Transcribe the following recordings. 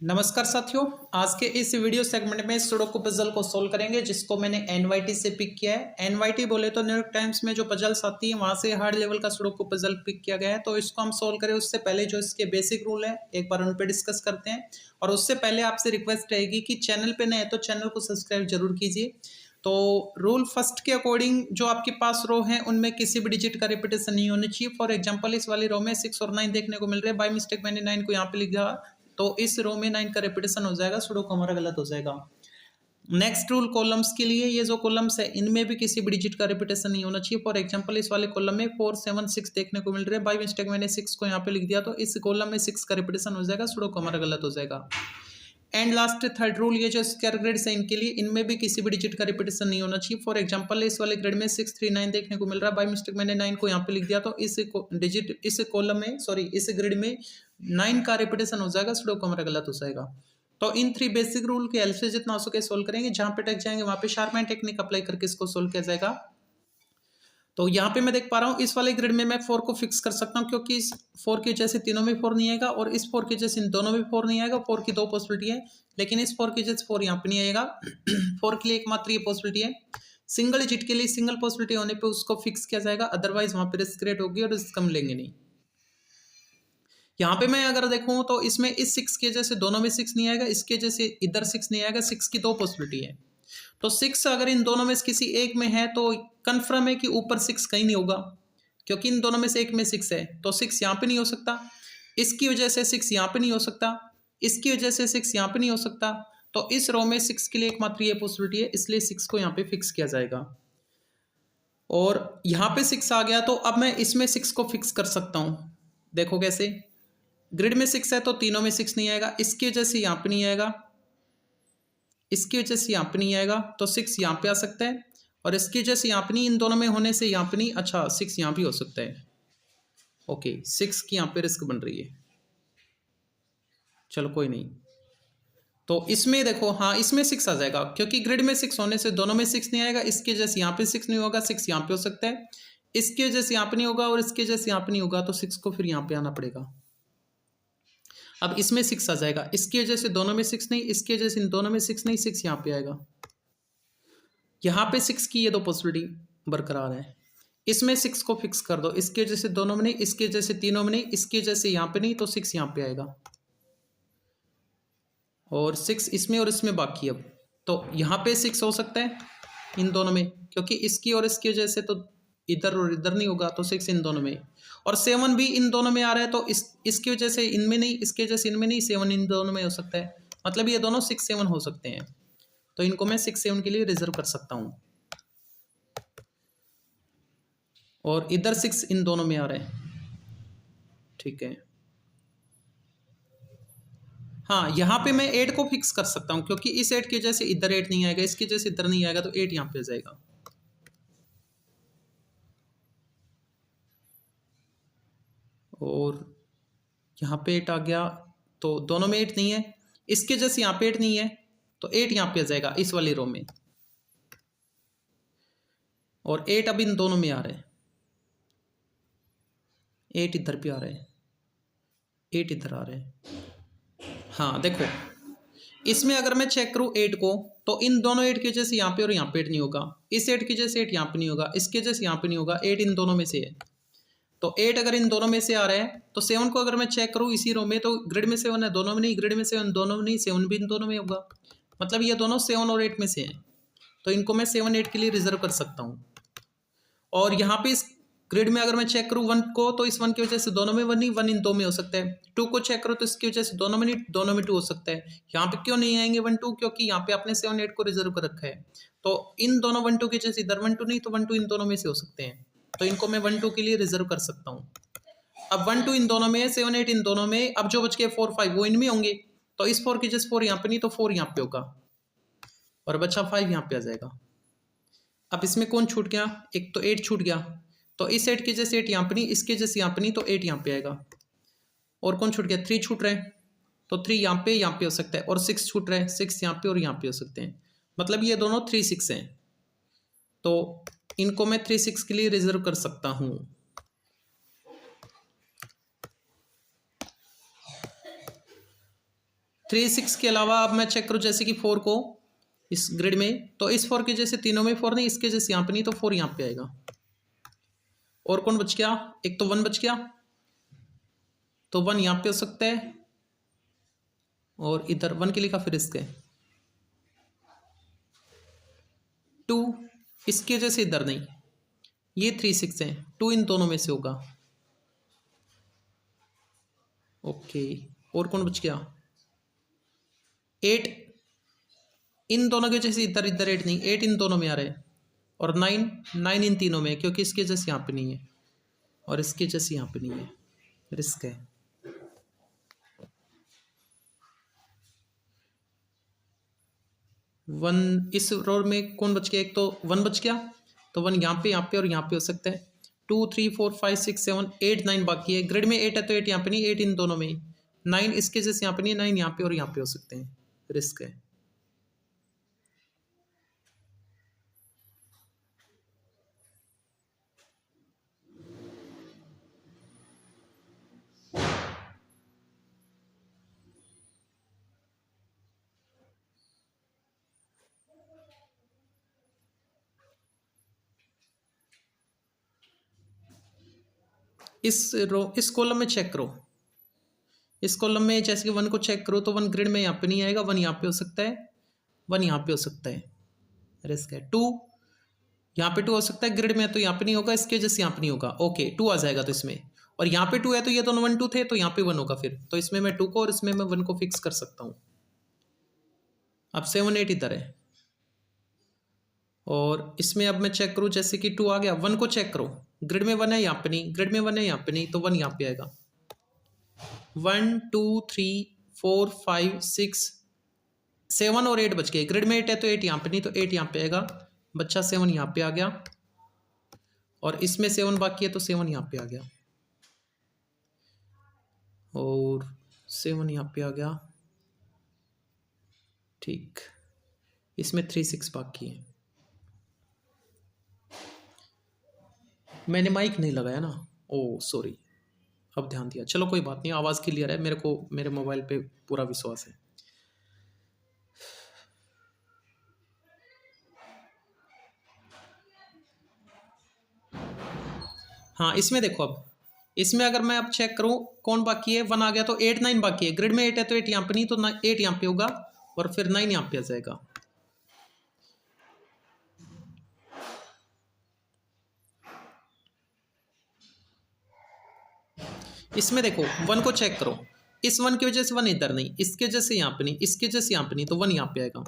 नमस्कार साथियों। आज के इस वीडियो सेगमेंट में सुडोकू पजल को सोल्व करेंगे जिसको मैंने एनवाईटी से पिक किया है। एनवाईटी बोले तो न्यूयॉर्क टाइम्स में जो पजल्स आती है वहां से हार्ड लेवल का सुडोकू पजल पिक किया गया है। तो इसको हम सोल्व करें उससे पहले जो इसके बेसिक रूल है एक बार उन पर डिस्कस करते हैं। और उससे पहले आपसे रिक्वेस्ट रहेगी कि चैनल पे नए हैं तो चैनल को सब्सक्राइब जरूर कीजिए। तो रूल फर्स्ट के अकॉर्डिंग जो आपके पास रो है उनमें किसी भी डिजिट का रिपीटेशन नहीं होनी चाहिए। फॉर एग्जांपल इस वाली रो में 6 और 9 देखने को मिल रहे हैं। बाय मिस्टेक मैंने 9 को यहाँ पे लिख दिया तो इस रो में 9 का रिपीटेशन हो जाएगा, सुडोकू हमारा गलत हो जाएगा। नेक्स्ट रूल कॉलम्स के लिए, ये जो कॉलम्स है इनमें भी किसी भी डिजिट का रिपीटेशन नहीं होना चाहिए। फॉर एग्जांपल इस वाले कॉलम में 4 7 6 देखने को मिल रहे हैं। बाय मिस्टेक मैंने 6 को यहाँ पे लिख दिया तो इस कॉलम में 6 का रिपीटेशन हो जाएगा, सुडोकू हमारा गलत हो जाएगा। एंड लास्ट थर्ड रूल, ये जो स्क्वायर ग्रेड्स है इनके लिए इनमें भी किसी भी डिजिट का रिपीटेशन नहीं होना चाहिए। फॉर एग्जांपल इस वाले ग्रेड में 6 3 9 देखने को मिल रहा है। बाय मिस्टेक मैंने 9 को यहाँ पे लिख दिया तो इस डिजिट इस कॉलम में इस ग्रेड में 9 का रिपीटेशन हो जाएगा, सुडोकू हमारा गलत हो जाएगा। तो इन 3 बेसिक रूल के हेल्प से जितना हो सके सोल्व करेंगे। जहां पे टक जाएंगे वहां पे शार्पमैन टेक्निक अप्लाई करके इसको सोल्व किया जाएगा। तो यहाँ पे मैं देख पा रहा हूँ इस वाले ग्रिड में मैं 4 को फिक्स कर सकता हूँ क्योंकि इस 4 की वजह से तीनों में 4 नहीं आएगा और इस 4 की वजह से इन दोनों में 4 नहीं आएगा। 4 की 2 पॉसिबिलिटी है लेकिन इस 4 की वजह से 4 यहाँ पे नहीं आएगा। 4 के लिए एकमात्र ये पॉसिबिलिटी है। सिंगल डिजिट के लिए सिंगल पॉसिबिलिटी होने पर उसको फिक्स किया जाएगा, अदरवाइज वहां पर रिस्क क्रिएट होगी और रिस्क हम लेंगे नहीं। यहाँ पे मैं अगर देखूँ तो इसमें इस 6 की वजह से दोनों में 6 नहीं आएगा, इसकी वजह से इधर 6 नहीं आएगा। 6 की 2 पॉसिबिलिटी है तो 6 अगर इन दोनों में से किसी एक में है तो कंफर्म है कि ऊपर 6 कहीं नहीं होगा क्योंकि इन दोनों में से एक में 6 है। तो 6 यहाँ पे नहीं हो सकता, इसकी वजह से 6 यहाँ पे नहीं हो सकता, इसकी वजह से 6 यहाँ पे नहीं हो सकता। तो इस रो में 6 के लिए एकमात्र ये पॉसिबिलिटी है, इसलिए 6 को यहाँ पे फिक्स किया जाएगा। और यहाँ पे 6 आ गया तो अब मैं इसमें 6 को फिक्स कर सकता हूँ। देखो कैसे, ग्रिड में 6 है तो तीनों में 6 नहीं आएगा, इसकी वजह से यहाँ पे नहीं आएगा, इसकी वजह से यहाँ पे नहीं आएगा तो 6 यहाँ पे आ सकता है और इसकी वजह से यहाँ पे नहीं, इन दोनों में होने से यहाँ पे नहीं। अच्छा 6 यहाँ भी हो सकता है। ओके 6 की यहाँ पे रिस्क बन रही है, चलो कोई नहीं। तो इसमें देखो हाँ इसमें 6 आ जाएगा क्योंकि ग्रिड में 6 होने से दोनों में 6 नहीं आएगा। इसकी वजह से यहाँ पे 6 नहीं होगा, 6 यहाँ पे हो सकता है, इसकी वजह से यहाँ पे नहीं होगा और इसकी वजह से यहाँ पे नहीं होगा तो 6 को फिर यहाँ पे आना पड़ेगा। अब इसमें 6 आ जाएगा, इसकी वजह से दोनों में 6 नहीं, इसकी वजह से इन दोनों में 6 नहीं, 6 यहाँ पे आएगा। यहाँ पे 6 की ये 2 पॉसिबिलिटी बरकरार है, इसमें 6 को फिक्स कर दो, इसकी वजह से दोनों में नहीं, इसकी वजह से तीनों में नहीं, इसकी वजह से यहाँ पे नहीं तो 6 यहाँ पे आएगा और 6 इसमें और इसमें बाकी। अब तो यहाँ पे 6 हो सकता है इन दोनों में क्योंकि इसकी और इसकी वजह से तो इधर और इधर नहीं होगा तो 6 इन दोनों में, और 7 भी इन दोनों में आ रहा है तो इसकी वजह से इनमें नहीं, इसकी वजह से इनमें नहीं, 7 इन दोनों में हो सकता है। मतलब ये दोनों 6 7 हो सकते हैं तो इनको मैं 6 7 के लिए रिजर्व कर सकता हूँ। और इधर 6 इन दोनों में आ रहा है, ठीक है। हाँ यहाँ पे मैं 8 को फिक्स कर सकता हूँ क्योंकि इस 8 की वजह से इधर 8 नहीं आएगा, इसकी वजह से इधर नहीं आएगा तो 8 यहाँ पे आ जाएगा। और यहाँ पे 8 आ गया तो दोनों में 8 नहीं है, इसके वजह से यहाँ पे 8 नहीं है तो 8 यहाँ पे आ जाएगा इस वाली रो में। और 8 अब इन दोनों में आ रहा है, 8 इधर भी आ रहा है, 8 इधर आ रहा है। हाँ देखो इसमें अगर मैं चेक करूँ 8 को तो इन दोनों 8 की वजह से यहाँ पे और यहाँ पे 8 नहीं होगा, इस 8 की वजह से 8 यहाँ पे नहीं होगा, इसकी वजह से यहाँ पे नहीं होगा, 8 इन दोनों में से है। तो 8 अगर इन दोनों में से आ रहा है तो 7 को अगर मैं चेक करूँ इसी रो में तो ग्रिड में 7 है, दोनों में नहीं, ग्रिड में 7 दोनों में नहीं, 7 भी इन दोनों में होगा। मतलब ये दोनों 7 और 8 में से हैं तो इनको मैं 7 8 के लिए रिजर्व कर सकता हूँ। और यहाँ पे इस ग्रिड में अगर मैं चेक करूँ 1 को तो इस 1 की वजह से दोनों में 1 नहीं, 1 इन 2 में हो सकता है। 2 को चेक करो तो इसकी वजह से दोनों में नहीं, दोनों में 2 हो सकता है। यहाँ पे क्यों नहीं आएंगे 1 2, क्योंकि यहाँ पे आपने 7 8 को रिजर्व कर रखा है। तो इन दोनों 1 2 की वजह से इधर 1 2 नहीं तो 1 2 इन दोनों में से हो सकते हैं तो इनको मैं 1 2 के लिए रिजर्व कर सकता हूँ। अब 1 2 इन दोनों में, 7 8 इन दोनों में, अब जो बच गए 4 5 वो इनमें होंगे तो इस 4 की वजह से 4 यहाँ पे नहीं तो 4 यहाँ पे होगा और बचा 5 यहाँ पे आ जाएगा। अब इसमें कौन छूट गया, एक तो 8 छूट गया तो इस 8 की वजह से 8 यहाँ पे नहीं, इसकी वजह से यहाँ पे नहीं तो 8 यहाँ पे आएगा। और कौन छूट गया, 3 छूट रहे तो 3 यहाँ पे हो सकता है, और 6 छूट रहे, 6 यहाँ पे और यहाँ पे हो सकते हैं। मतलब ये दोनों 3 6 हैं तो इनको मैं 3 6 के लिए रिजर्व कर सकता हूँ। 3 6 के अलावा अब मैं चेक करूँ जैसे कि 4 को इस ग्रिड में, तो इस 4 के जैसे तीनों में 4 नहीं, इसके जैसे यहाँ पे नहीं, तो 4 यहाँ पे आएगा। और कौन बच गया? एक तो 1 बच गया, तो 1 यहाँ पे हो सकता है, और इधर 1 के लिखा, फिर इसके 2, इसके जैसे इधर नहीं, ये 3 6 है, 2 इन दोनों में से होगा। ओके, और कौन बच गया? 8, इन दोनों के जैसे इधर इधर 8 नहीं, 8 इन दोनों में आ रहा है, और 9 9 इन तीनों में, क्योंकि इसके जैसे यहाँ पे नहीं है और इसके जैसे यहाँ पे नहीं है, रिस्क है। वन इस रो में कौन बच गया? एक तो 1 बच गया, तो 1 यहाँ पे और यहाँ पे हो सकता है। 2 3 4 5 6 7 8 9 बाकी है। ग्रिड में 8 है तो 8 यहाँ पे नहीं, 8 इन दोनों में, 9 इसके जैसे यहाँ पे नहीं, 9 यहाँ पे और यहाँ पे हो सकते हैं, रिस्क है। इस कॉलम में चेक करो, इस कॉलम में जैसे कि 1 को चेक करो तो 1 ग्रिड में यहाँ पे नहीं आएगा, 1 यहाँ पे हो सकता है, 1 यहाँ पे हो सकता है, रिस्क है। 2 यहाँ पे 2 हो सकता है, ग्रिड में तो यहाँ पे नहीं होगा, इसके जैसे यहाँ पे नहीं होगा। ओके, 2 आ जाएगा तो इसमें, और यहाँ पे 2 है तो ये दोनों 1 2 थे, तो यहाँ पे 1 होगा फिर, तो इसमें मैं 2 को और इसमें मैं 1 को फिक्स कर सकता हूँ। अब 7 8 इधर है, और इसमें अब मैं चेक करूँ जैसे कि 2 आ गया, 1 को चेक करो, ग्रिड में 1 है यहाँ पे नहीं, ग्रिड में 1 है यहाँ पे नहीं, तो 1 यहाँ पे आएगा। 1 2 3 4 5 6 7 और 8 बच गए, ग्रिड में 8 है तो 8 यहाँ पे नहीं, तो 8 यहाँ पे आएगा, बच्चा 7 यहाँ पे आ गया, और इसमें 7 बाकी है तो 7 यहाँ पे आ गया, और 7 यहाँ पे आ गया, ठीक। इसमें 3 6 बाकी है। मैंने माइक नहीं लगाया ना, ओ सॉरी, अब ध्यान दिया, चलो कोई बात नहीं, आवाज़ क्लियर है, मेरे को मेरे मोबाइल पे पूरा विश्वास है। हाँ, इसमें देखो, अब इसमें अगर मैं अब चेक करूँ कौन बाकी है, 1 आ गया तो 8 9 बाकी है, ग्रिड में 8 है तो 8 यहाँ पे नहीं, तो 8 यहाँ पे होगा, और फिर 9 यहाँ पे आ जाएगा। इसमें देखो 1 को चेक करो, इस 1 की वजह से 1 इधर नहीं, इसके जैसे यहाँ पे नहीं, इसके जैसे यहाँ पे नहीं, तो 1 यहाँ पे आएगा।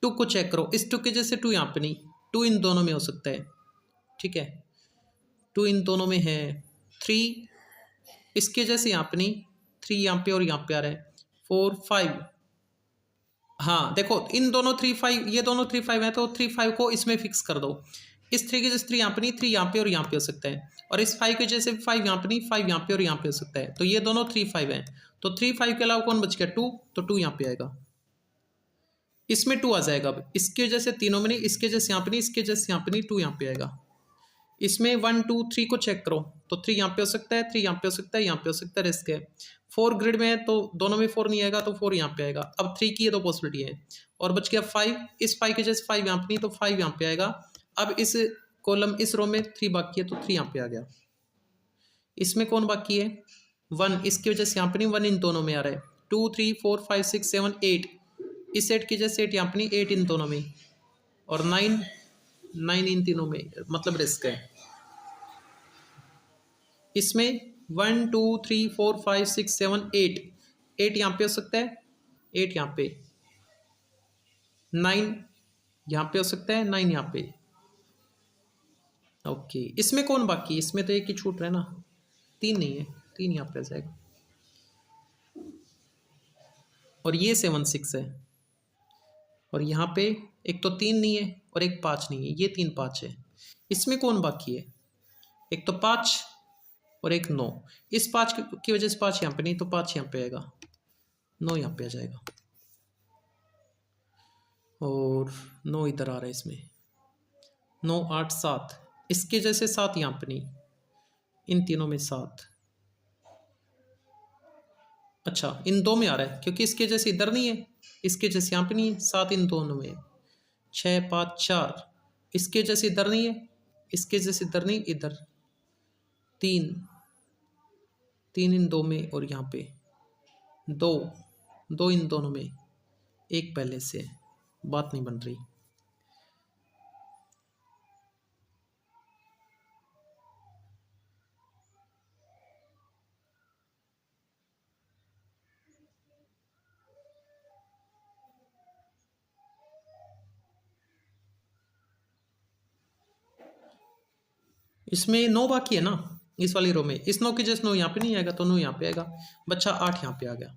2 को चेक करो, इस 2 की जैसे 2 यहाँ पे नहीं, 2 इन दोनों में हो सकता है, ठीक है, 2 इन दोनों में है। 3 इसके जैसे यहाँ पे नहीं, 3 यहाँ पे और यहाँ पे आ रहा है। 4 5, हाँ देखो इन दोनों 3 5, ये दोनों 3 5 है, तो 3 5 को इसमें फिक्स कर दो। इस 3 के जैसे 3 यहाँ पे नहीं, 3 यहाँ पे और यहाँ पे हो सकता है, और इस 5 के जैसे 5 यहाँ पे नहीं, 5 यहाँ पे और यहाँ पे हो सकता है, तो ये दोनों 3 5 हैं। तो 3 5 के अलावा कौन बच गया? 2, तो 2 यहाँ पे आएगा, इसमें 2 आ जाएगा। अब इसके जैसे तीनों में नहीं, इसके जैसे यहाँ पे नहीं, इसके जैसे यहाँ पे नहीं, 2 यहाँ पे आएगा। इसमें 1 2 3 को चेक करो, तो 3 यहाँ पे हो सकता है, 3 यहाँ पे हो सकता है, यहाँ पे हो सकता है, रिस्क है। 4 ग्रिड में है तो दोनों में 4 नहीं आएगा, तो 4 यहाँ पे आएगा। अब 3 की ये तो पॉसिबिलिटी है, और बच गया 5, इस 5 के जैसे 5 यहाँ पे नहीं, तो 5 यहाँ पे आएगा। अब इस कॉलम इस रो में 3 बाकी है, तो 3 यहाँ पे आ गया। इसमें कौन बाकी है? 1, इसकी वजह से यहाँ पे नहीं, 1 इन दोनों में आ रहा है। 2 3 4 5 6 7 8, इस 8 की जैसे 8 यहाँ पे नहीं, 8 इन दोनों में, और 9 9 इन तीनों में, मतलब रिस्क है। इसमें 1 2 3 4 5 6 7 8, 8 यहाँ पे हो सकता है, 8 यहाँ पे, 9 यहाँ पे हो सकता है, 9 यहाँ पे। ओके, इसमें कौन बाकी? इसमें तो एक ही छूट रहा है ना, 3 नहीं है, 3 यहाँ पे आ जाएगा, और ये 7 6 है, और यहाँ पे एक तो 3 नहीं है और एक 5 नहीं है, ये 3 5 है। इसमें कौन बाकी है? एक तो 5 और एक 9, इस 5 की वजह से 5 यहाँ पे नहीं, तो 5 यहाँ पे आएगा, 9 यहाँ पे आ जाएगा, और 9 इधर आ रहा है इसमें, 9 8 7, इसके जैसे 7 यहाँ पे नहीं, इन तीनों में 7, अच्छा इन दो में आ रहा है क्योंकि इसके जैसे इधर नहीं है, इसके जैसे यहाँ पे नहीं है। 7 इन दोनों में, 6 5 4, इसके जैसे इधर नहीं है, इसके जैसे इधर नहीं, इधर 3 3 इन दो में, और यहाँ पे 2 2 इन दोनों में, 1 पहले से, बात नहीं बन रही। इसमें 9 बाकी है ना इस वाली रो में, इस 9 की जैसे 9 यहाँ पे नहीं आएगा तो 9 यहाँ पे आएगा, बच्चा 8 यहाँ पे आ गया।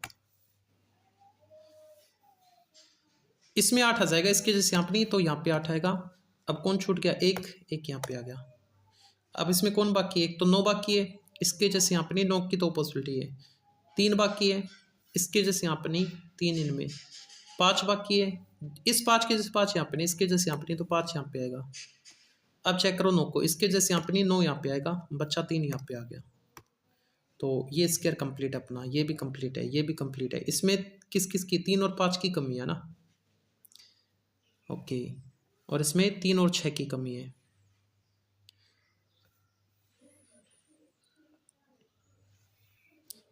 इसमें 8 आ जाएगा, इसके जैसे यहाँ पे नहीं तो यहाँ पे 8 आएगा। अब कौन छूट गया, एक यहाँ पे आ गया। अब इसमें कौन बाकी है, एक तो 9 बाकी है, इसके जैसे यहाँ पे नहीं, 9 की तो पॉसिबिलिटी है। 3 बाकी है, इसके जैसे यहाँ पे नहीं, 3 इनमें। 5 बाकी है, इस 5 के जैसे 5 यहाँ पे नहीं, इसके जैसे यहाँ पे नहीं तो 5 यहाँ पे आएगा। अब चेक करो 9 को, इसके जैसे यहाँ पे नहीं, 9 यहाँ पे आएगा, बच्चा 3 यहाँ पे आ गया। तो ये स्क्वायर कंप्लीट अपना, ये भी कंप्लीट है, ये भी कंप्लीट है। इसमें किस किस की, 3 और 5 की कमी है ना, ओके। और इसमें 3 और 6 की कमी है।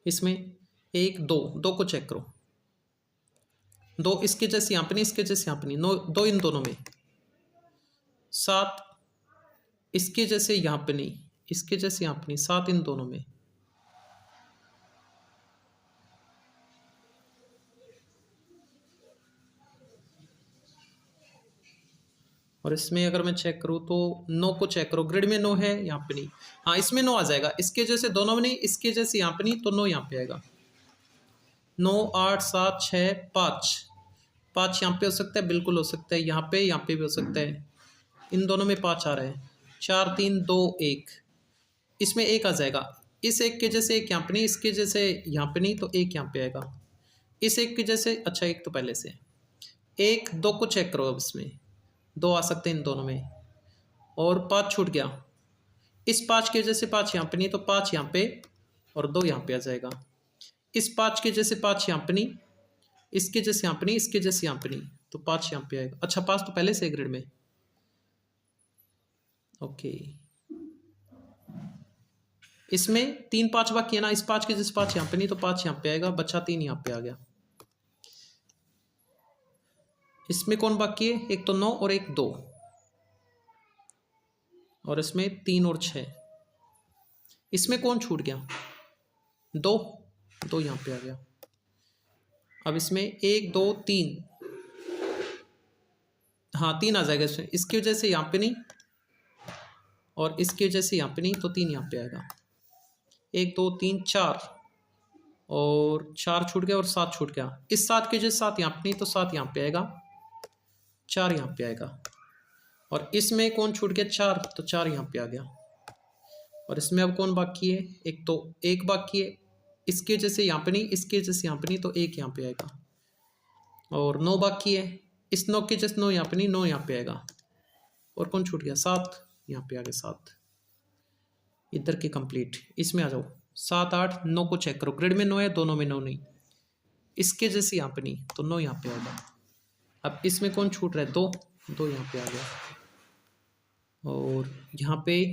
इसमें 1 2 2 को चेक करो, 2 इसके जैसे यहाँ पे नहीं, इसके जैसे यहाँ पे नहीं, 9 2 इन दोनों में। 7 इसके जैसे यहाँ पे नहीं, इसके जैसे यहाँ पे नहीं, 7 इन दोनों में। और इसमें अगर मैं चेक करूँ तो 9 को चेक करो, ग्रिड में 9 है, यहाँ पे नहीं। हाँ इसमें 9 आ जाएगा, इसके जैसे दोनों में नहीं, इसके जैसे यहाँ पे नहीं तो 9 यहाँ पे आएगा। 9 8 7 6 5, 5 यहाँ पे हो सकता है, बिल्कुल हो सकता है, यहाँ पे भी हो सकता है। इन दोनों में 5 आ रहा है। 4 3 2 1, इसमें 1 आ जाएगा। इस 1 के जैसे 1 यहाँ पे नहीं, इसके जैसे यहाँ पे नहीं तो 1 यहाँ पे आएगा। इस 1 के जैसे, अच्छा 1 तो पहले से, 1 2 को चेक करो, अब इसमें 2 आ सकते हैं इन दोनों में, और 5 छूट गया। इस 5 के जैसे 5 यहाँ पे नहीं तो 5 यहाँ पे, और 2 यहाँ पे आ जाएगा। इस 5 के जैसे 5 यहाँ पे नहीं, इसके जैसे यहाँ पे नहीं, इसके जैसे यहाँ पे नहीं तो 5 यहाँ पे आएगा। अच्छा 5 तो पहले से ग्रिड में, ओके। इसमें 3 5 बाकी है ना, इस 5 के जैसे 5 यहाँ पे नहीं तो 5 यहाँ पे आएगा, बच्चा 3 यहाँ पे आ गया। इसमें कौन बाकी है, एक तो 9 और एक 2, और इसमें 3 और 6। इसमें कौन छूट गया, 2 यहाँ पे आ गया। अब इसमें 1 2 3, हाँ 3 आ जाएगा इसमें, इसके वजह से यहाँ पे नहीं और इसके वजह से यहाँ पे नहीं तो 3 यहाँ पे आएगा। 1 2 3 4, और 4 छूट गया और 7 छूट गया। इस 7 के जैसे 7 यहाँ पे नहीं तो 7 यहाँ पे आएगा, 4 यहाँ पे आएगा। और इसमें कौन छूट गया, 4, तो 4 यहाँ पे आ गया। और इसमें अब कौन बाकी है, एक तो 1 बाकी है, इसके जैसे यहाँ पे नहीं, इसके जैसे यहाँ पे नहीं तो 1 यहाँ पे आएगा। और 9 बाकी है, इस 9 के जैसे 9 यहाँ पे नहीं, 9 यहाँ पे आएगा। और कौन छूट गया, 7 यहाँ पे आ गया, 7 इधर के कंप्लीट। इसमें आ जाओ 7 8 9 को चेक करो, ग्रिड में 9 है, दोनों में 9 नहीं, इसके जैसे यहाँ पे नहीं तो 9 यहाँ पे आएगा। अब इसमें कौन छूट रहा है, 2 यहाँ पे आ गया। और यहाँ पे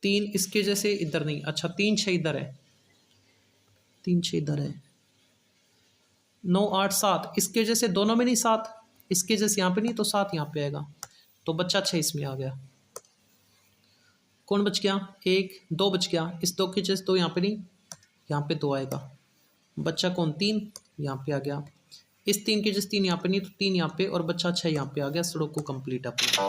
3 इसके जैसे इधर नहीं, अच्छा 3 6 इधर है, 3 6 इधर है। 9 8 7 इसके जैसे दोनों में नहीं, 7 इसके जैसे यहाँ पे नहीं तो 7 यहाँ पे आएगा। तो बच्चा 6 इसमें आ गया। कौन बच गया, 1 2 बच गया, इस 2 के जैसे 2 यहाँ पे नहीं, यहाँ पे 2 आएगा। बच्चा कौन, 3 यहाँ पे आ गया। इस 3 के जैसे 3 यहाँ पे नहीं तो 3 यहाँ पे, और बच्चा 6 यहाँ पे आ गया। सड़क को कंप्लीट अपना।